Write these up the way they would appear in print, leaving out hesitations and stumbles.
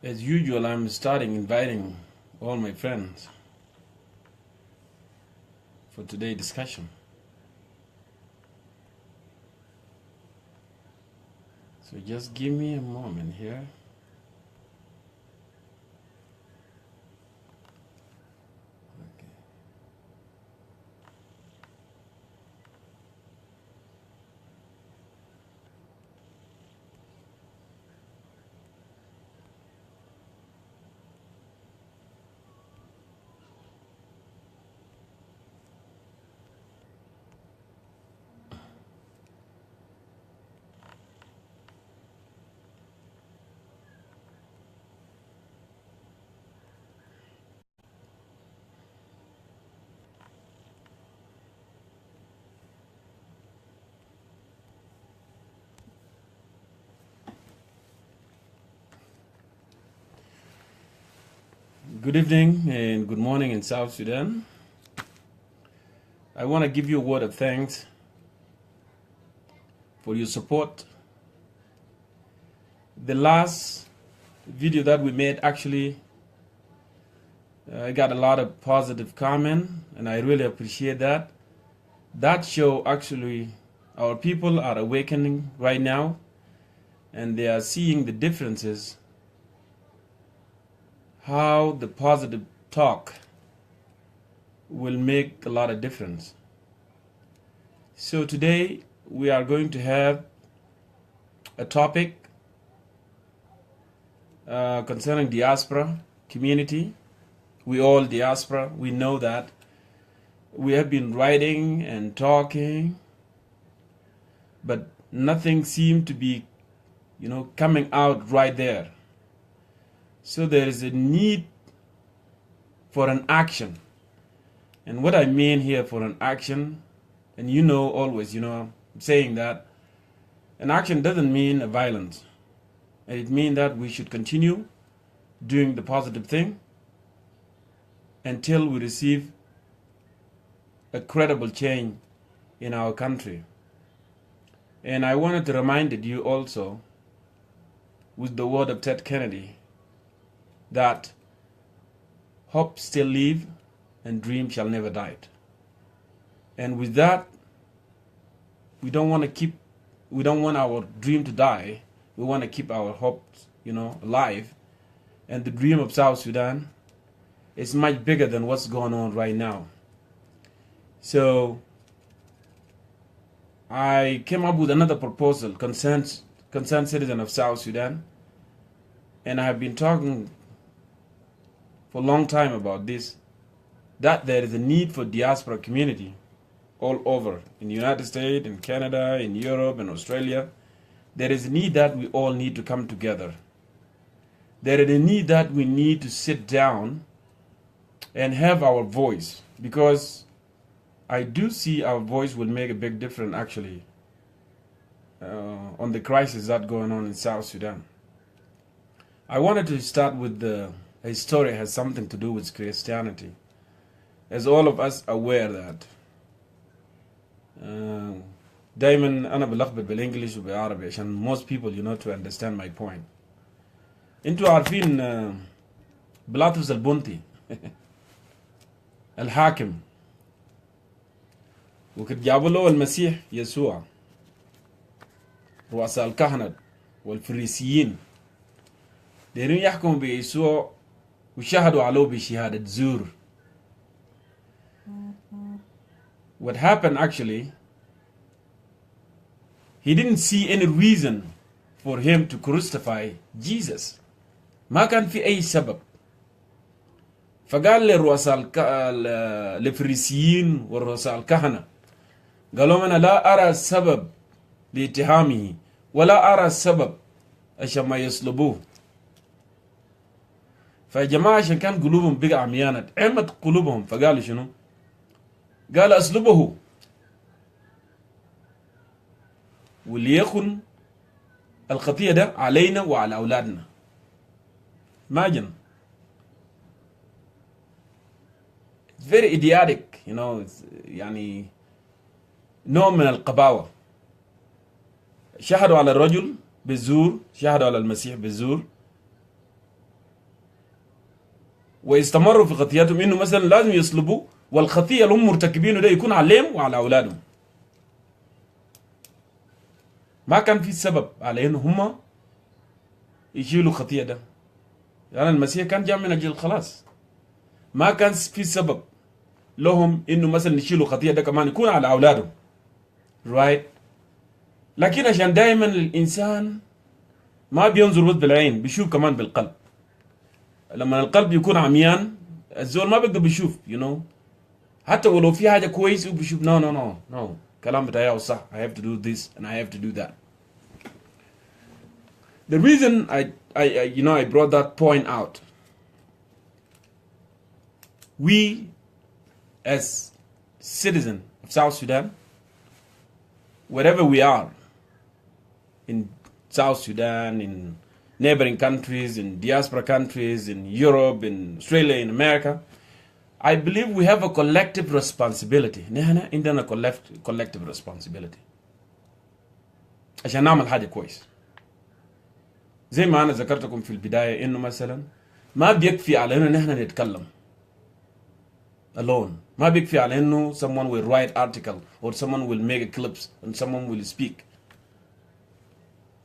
As usual, I'm starting inviting all my friends for today's discussion. So just give me a moment here. Good evening and good morning in South Sudan. I want to give you a word of thanks for your support. The last video that we made actually I got a lot of positive comment, and I really appreciate that. That show actually our people are awakening right now, and they are seeing the differences, how the positive talk will make a lot of difference. So today we are going to have a topic concerning diaspora community. We all diaspora, we know that. We have been writing and talking, but nothing seemed to be, coming out right there. So there is a need for an action. And what I mean here for an action, and always, I'm saying that an action doesn't mean a violence. It means that we should continue doing the positive thing until we receive a credible change in our country. And I wanted to remind you also with the word of Ted Kennedy that hope still lives and dream shall never die. And with that, we don't want our dream to die. We want to keep our hopes, alive. And the dream of South Sudan is much bigger than what's going on right now. So I came up with another proposal concerned citizens of South Sudan, and I have been talking for a long time about this, that there is a need for diaspora community all over, in the United States, in Canada, in Europe, and Australia. There is a need that we all need to come together. There is a need that we need to sit down and have our voice, because I do see our voice will make a big difference actually on the crisis that's going on in South Sudan. I wanted to start with a story has something to do with Christianity. As all of us aware that دايما أنا بلخبط بالإنجليش وبالعربي عشان most people to understand my point. انتوا عارفين بلاطس البنطي الحاكم وقت جابوا له المسيح يسوع رؤساء الكهنة والفريسيين دايرين يحكموا بيسوع وشهدوا عليه بشهادة زور. What happened actually, he didn't see any reason for him to crucify Jesus. ما كان في أي سبب. فقال لرؤساء الفريسيين والرؤساء الكهنة قالوا أنا لا أرى سبب لاتهامه ولا أرى سبب عشان ما يصلبوه. فجماعة عشان كان قلوبهم بقى عميانة عمت قلوبهم فقالوا شنو؟ قال أصلبه وليكن الخطية ده علينا وعلى أولادنا. Imagine. It's very idiotic, يعني نوع من القباوة. شهدوا على الرجل بالزور، شهدوا على المسيح بالزور، ويستمروا في خطيئتهم انه مثلا لازم يصلبوا، والخطيئه اللي هم مرتكبينه ده يكون عليهم وعلى اولادهم. ما كان في سبب على انه هم يشيلوا خطيئه ده، يعني المسيح كان جاء من اجل الخلاص. ما كان في سبب لهم انه مثلا يشيلوا خطيئه ده كمان يكون على اولادهم. رايت؟ لكن عشان دائما الانسان ما بينظر بس بالعين، بيشوف كمان بالقلب. لما القلب يكون عميان الزول ما بيقدر بيشوف حتى ولو في حاجه كويس وبيشوف نو نو نو نو كلام بتاعه صح. I have to do this and I have to do that. The reason I brought that point out, we as citizens of South Sudan, wherever we are in South Sudan, in neighboring countries, in diaspora countries, in Europe, in Australia, in America, I believe we have a collective responsibility. نحن عندنا collective responsibility عشان نعمل حاجة كويس. زي ما أنا ذكرتكم في البداية إنه مثلا ما بيكفي على إنه نحن نتكلم alone. ما بيكفي على إنه someone will write article or someone will make a clips and someone will speak.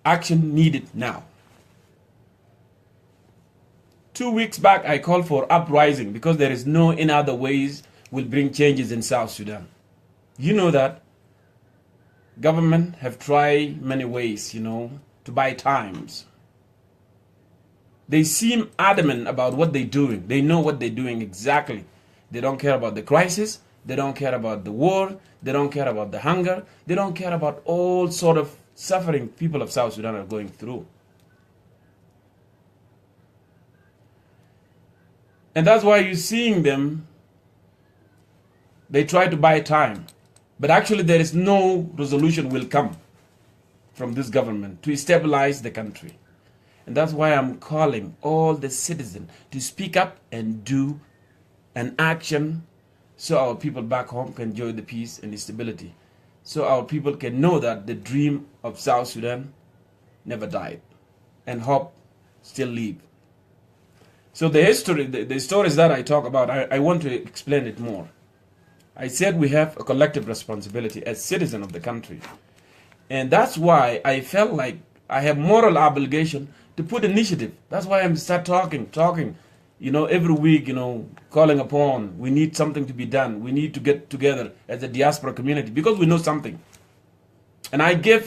Action needed now. 2 weeks back, I called for uprising because there is no any other ways will bring changes in South Sudan. You know that government have tried many ways, to buy times. They seem adamant about what they're doing. They know what they're doing exactly. They don't care about the crisis. They don't care about the war. They don't care about the hunger. They don't care about all sort of suffering people of South Sudan are going through. And that's why you're seeing them, they try to buy time. But actually there is no resolution will come from this government to stabilize the country. And that's why I'm calling all the citizens to speak up and do an action so our people back home can enjoy the peace and the stability. So our people can know that the dream of South Sudan never died and hope still live. So the history, the stories that I talk about, I want to explain it more. I said we have a collective responsibility as citizens of the country. And that's why I felt like I have moral obligation to put initiative. That's why I'm start talking, every week, calling upon, we need something to be done. We need to get together as a diaspora community because we know something. And I gave,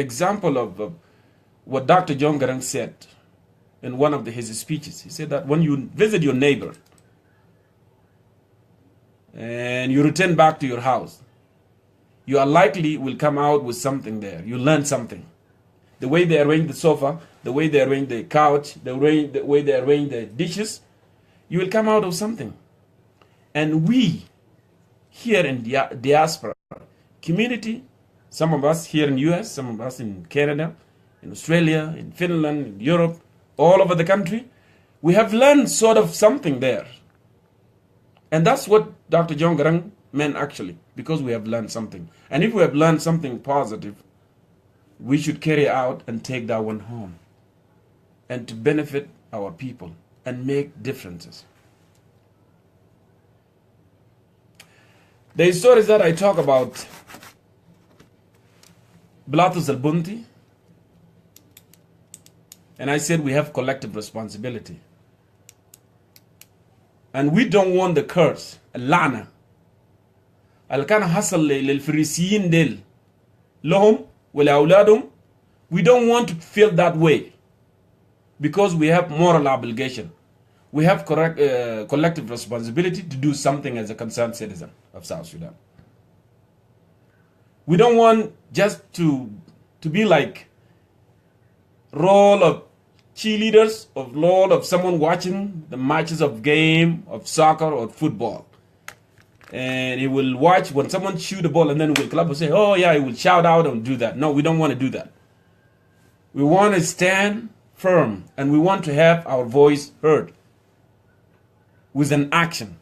example of what Dr. Jongkor said in one of his speeches. He said that when you visit your neighbor and you return back to your house, you are likely will come out with something there. You learn something. The way they arrange the sofa, the way they arrange the couch, the way they arrange the dishes, you will come out of something. And we, here in diaspora community, some of us here in the US, some of us in Canada, in Australia, in Finland, in Europe, all over the country, we have learned sort of something there. And that's what Dr. Jongkor meant actually, because we have learned something. And if we have learned something positive, we should carry out and take that one home and to benefit our people and make differences. The stories that I talk about, Blatus al-Bunti, and I said we have collective responsibility. And we don't want the curse, اللعنة اللي كان حصل للفريسيين ديل لهم ولأولادهم. We don't want to feel that way because we have moral obligation. We have collective responsibility to do something as a concerned citizen of South Sudan. We don't want just to be like role of cheerleaders, of role of someone watching the matches of game, of soccer or football. And he will watch when someone shoot a ball and then he will clap and say, oh yeah, he will shout out and do that. No, we don't want to do that. We want to stand firm and we want to have our voice heard with an action.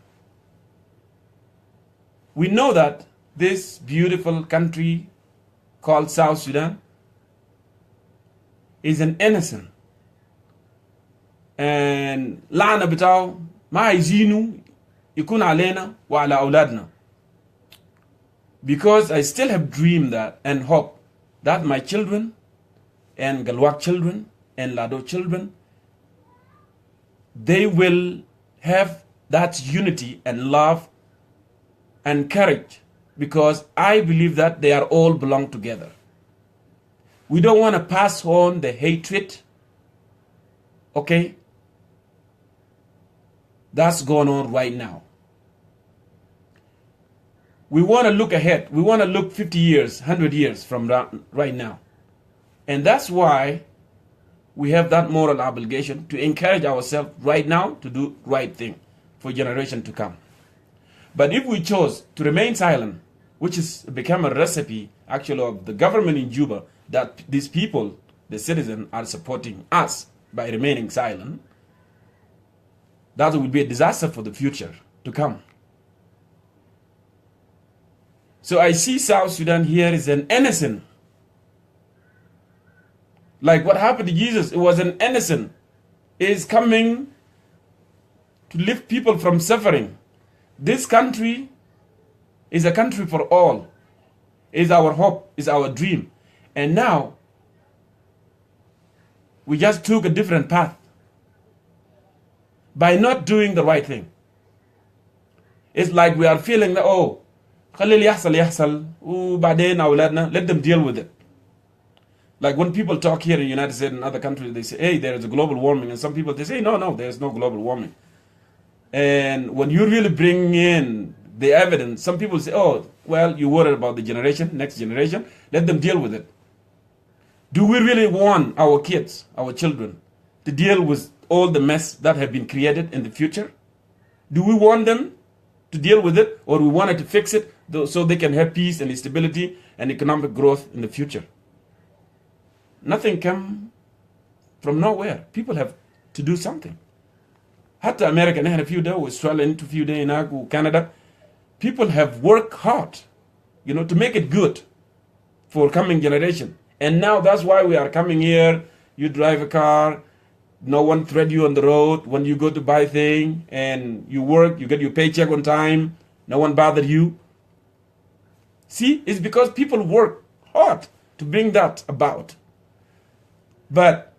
We know that this beautiful country called South Sudan is an innocent and لعنة بتاعه ما عايزينه يكون علينا وعلى أولادنا. Because I still have dreamed that and hope that my children and Galwak children and Lado children, they will have that unity and love and courage, because I believe that they are all belong together. We don't want to pass on the hatred, okay, that's going on right now. We want to look ahead. We want to look 50 years, 100 years from right now. And that's why we have that moral obligation to encourage ourselves right now to do right thing for generation to come. But if we chose to remain silent, which has become a recipe actually of the government in Juba, that these people, the citizens, are supporting us by remaining silent, that will be a disaster for the future to come. So I see South Sudan here is an innocent. Like what happened to Jesus, it was an innocent. It is coming to lift people from suffering. This country is a country for all. Is our hope, is our dream. And now, we just took a different path by not doing the right thing. It's like we are feeling that, oh, خلي يحصل يحصل وبعدين أولادنا, let them deal with it. Like when people talk here in the United States and other countries, they say, hey, there is a global warming. And some people, they say, no, there is no global warming. And when you really bring in the evidence, some people say, oh, well, you worried about the generation, next generation, let them deal with it. Do we really want our kids, our children, to deal with all the mess that have been created in the future? Do we want them to deal with it, or we wanted to fix it so they can have peace and stability and economic growth in the future? Nothing come from nowhere. People have to do something. Hatta America, نحن few days, Australia into few days, Canada, people have worked hard, to make it good for coming generation. And now that's why we are coming here. You drive a car, no one threat you on the road. When you go to buy thing and you work, you get your paycheck on time, no one bother you. See, it's because people work hard to bring that about. But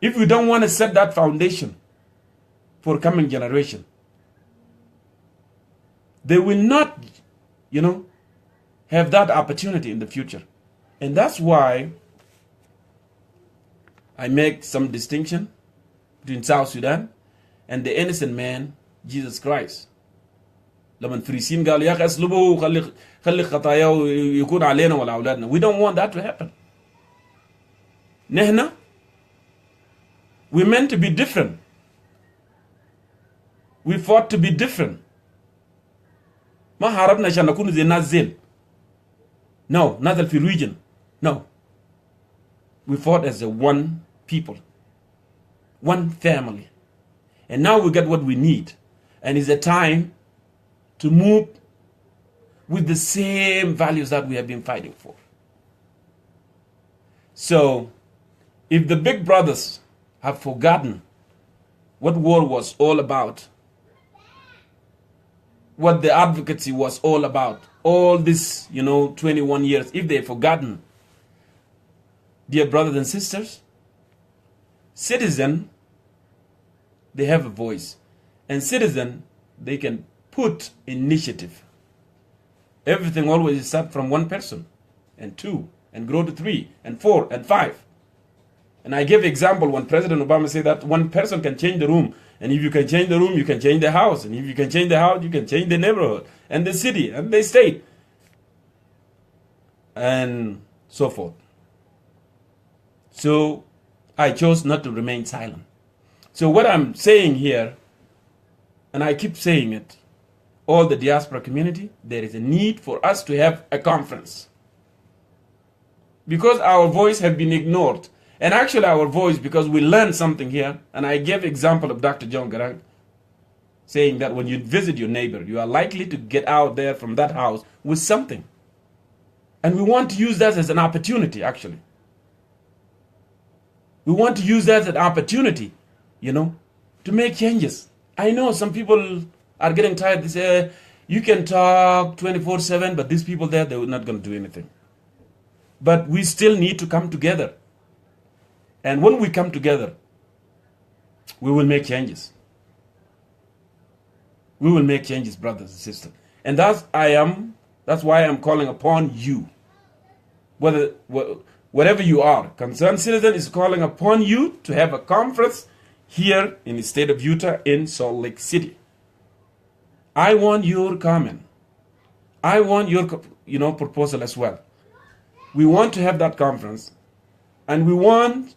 if we don't want to set that foundation for coming generation, they will not, have that opportunity in the future. And that's why I make some distinction between South Sudan and the innocent man, Jesus Christ. لما فريسين قال يا أخي أسلبه خلي خطاياه يكون علينا ولا أولادنا. We don't want that to happen. نحن, we meant to be different. We fought to be different. ما حاربنا عشان نكون زي الناس زين. No, نازل في region. No. We fought as a one people, one family. And now we get what we need. And it's a time to move with the same values that we have been fighting for. So, if the big brothers have forgotten what war was all about, what the advocacy was all about, all this, 21 years, if they've forgotten, dear brothers and sisters, citizen, they have a voice. And citizen, they can put initiative. Everything always starts from one person, and two, and grow to 3, and 4, and 5. And I gave example when President Obama said that one person can change the room. And if you can change the room, you can change the house. And if you can change the house, you can change the neighborhood, and the city, and the state, and so forth. So I chose not to remain silent. So what I'm saying here, and I keep saying it, all the diaspora community, there is a need for us to have a conference. Because our voice have been ignored. And actually our voice, because we learned something here, and I gave example of Dr. Jongkor saying that when you visit your neighbor, you are likely to get out there from that house with something. And we want to use that as an opportunity, actually. We want to use that as an opportunity, to make changes I know some people are getting tired. They say, you can talk 24/7, but these people there, they're not going to do anything. But we still need to come together. And when we come together, we will make changes. We will make changes, brothers and sisters. And that's why I'm calling upon you. Whatever you are, Concerned Citizen is calling upon you to have a conference here in the state of Utah in Salt Lake City. I want your comment. I want your proposal as well. We want to have that conference, and we want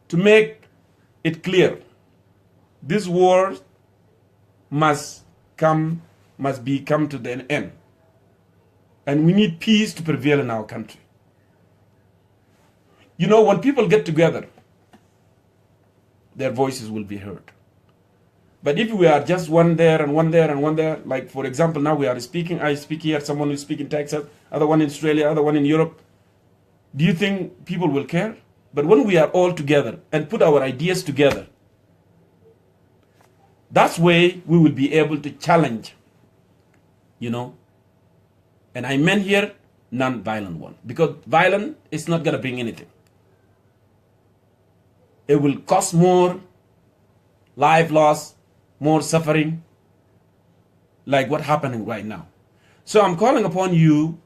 to make it clear this war must come to the end. And we need peace to prevail in our country. When people get together, their voices will be heard. But if we are just one there and one there and one there, like for example, now we are speaking, I speak here, someone will speak in Texas, other one in Australia, other one in Europe, do you think people will care? But when we are all together and put our ideas together, that's way we will be able to challenge, And I meant here non-violent one, because violence is not going to bring anything. It will cause more life loss, more suffering, like what's happening right now. So I'm calling upon you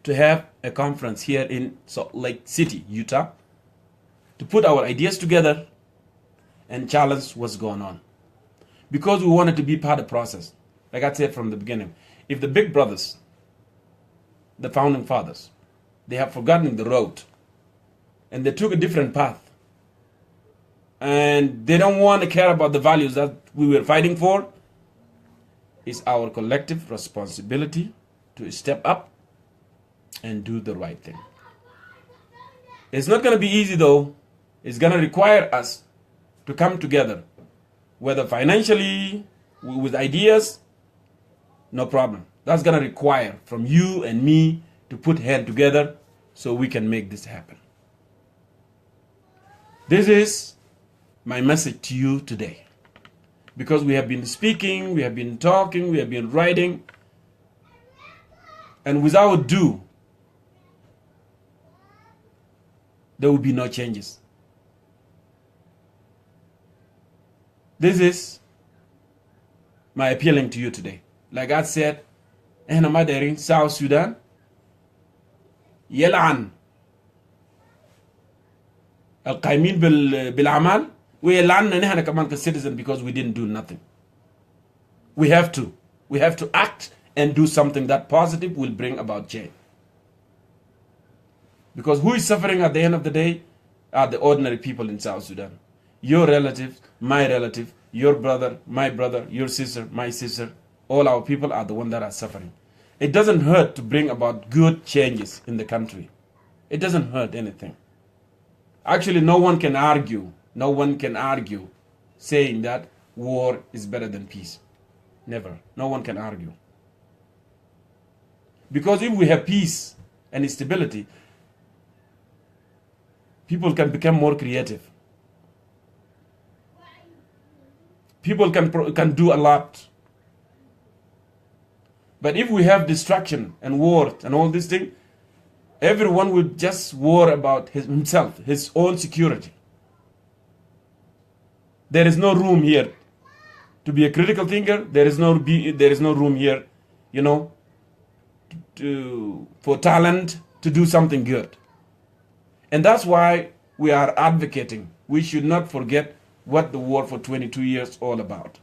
to have a conference here in Salt Lake City, Utah, to put our ideas together and challenge what's going on. Because we wanted to be part of the process. Like I said from the beginning, if the big brothers, the founding fathers, they have forgotten the road and they took a different path, and they don't want to care about the values that we were fighting for, it's our collective responsibility to step up and do the right thing. It's not going to be easy though. It's going to require us to come together, whether financially, with ideas, no problem. That's going to require from you and me to put hands together so we can make this happen. This is my message to you today. Because we have been speaking, we have been talking, we have been writing, and without do, there will be no changes. This is my appealing to you today. Like I said, احنا ما دايرين South Sudan يلعن القائمين بالأعمال ويلعننا نحن كمان كcitizen because we didn't do nothing. We have to act and do something that positive will bring about change. Because who is suffering at the end of the day are the ordinary people in South Sudan. Your relative, my relative, your brother, my brother, your sister, my sister, all our people are the ones that are suffering. It doesn't hurt to bring about good changes in the country. It doesn't hurt anything. Actually, no one can argue saying that war is better than peace. Never. No one can argue. Because if we have peace and stability, people can become more creative. People can do a lot. But if we have distraction and war and all these things, everyone will just worry about himself, his own security. There is no room here to be a critical thinker. There is no room here, for talent to do something good. And that's why we are advocating. We should not forget what the war for 22 years is all about.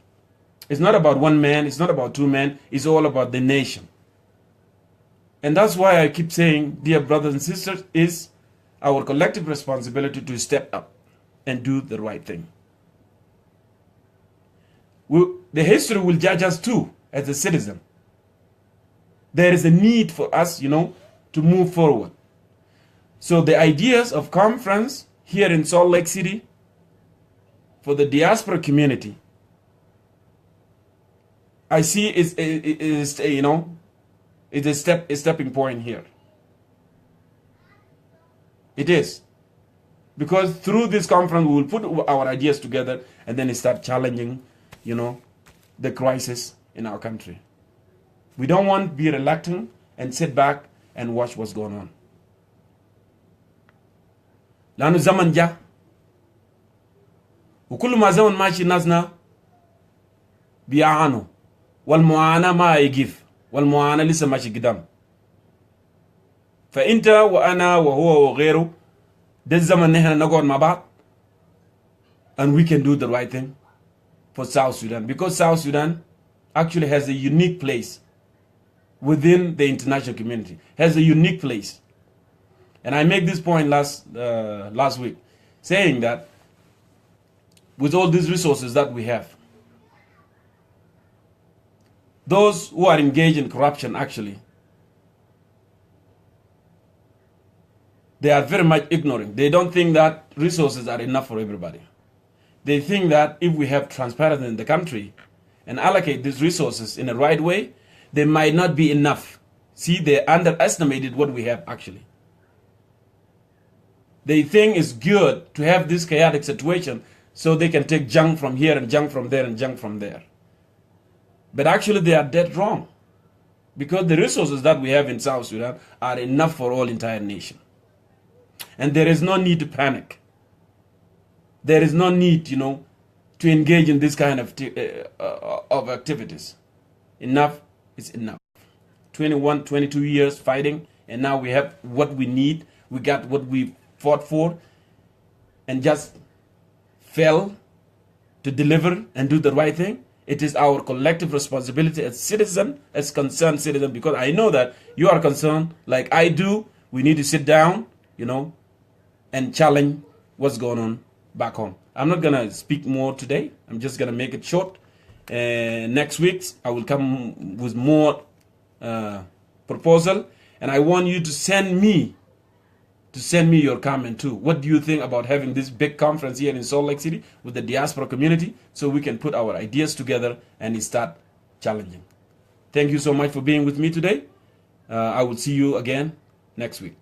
It's not about one man. It's not about two men. It's all about the nation. And that's why I keep saying, dear brothers and sisters, it's our collective responsibility to step up and do the right thing. The history will judge us too, as a citizen. There is a need for us, to move forward. So the ideas of conference here in Salt Lake City for the diaspora community, I see is a stepping point here. It is. Because through this conference, we will put our ideas together and then start challenging, the crisis in our country. We don't want to be reluctant and sit back and watch what's going on. لأنه زمن جاء وكل ما زمن ماشي ناسنا بيعانوا والمعاناة ما يقف والمعاناة لسه ماشي قدام. فأنت وأنا وهو وغيره ده الزمن نحن نقعد مع بعض and we can do the right thing for South Sudan, because South Sudan actually has a unique place within the international community, has a unique place. And I make this point last week, saying that with all these resources that we have, those who are engaged in corruption, actually, they are very much ignoring. They don't think that resources are enough for everybody. They think that if we have transparency in the country and allocate these resources in the right way, they might not be enough. See, they underestimated what we have actually. They think it's good to have this chaotic situation so they can take junk from here and junk from there and junk from there. But actually they are dead wrong, because the resources that we have in South Sudan are enough for all entire nation. And there is no need to panic. There is no need, to engage in this kind of activities. Enough is enough. 21, 22 years fighting, and now we have what we need. We got what we fought for, and just fail to deliver and do the right thing. It is our collective responsibility as citizens, as concerned citizens, because I know that you are concerned like I do. We need to sit down, and challenge what's going on back home. I'm not going to speak more today. I'm just going to make it short. Next week, I will come with more proposal. And I want you to send me your comment too. What do you think about having this big conference here in Salt Lake City with the diaspora community, so we can put our ideas together and start challenging? Thank you so much for being with me today. I will see you again next week.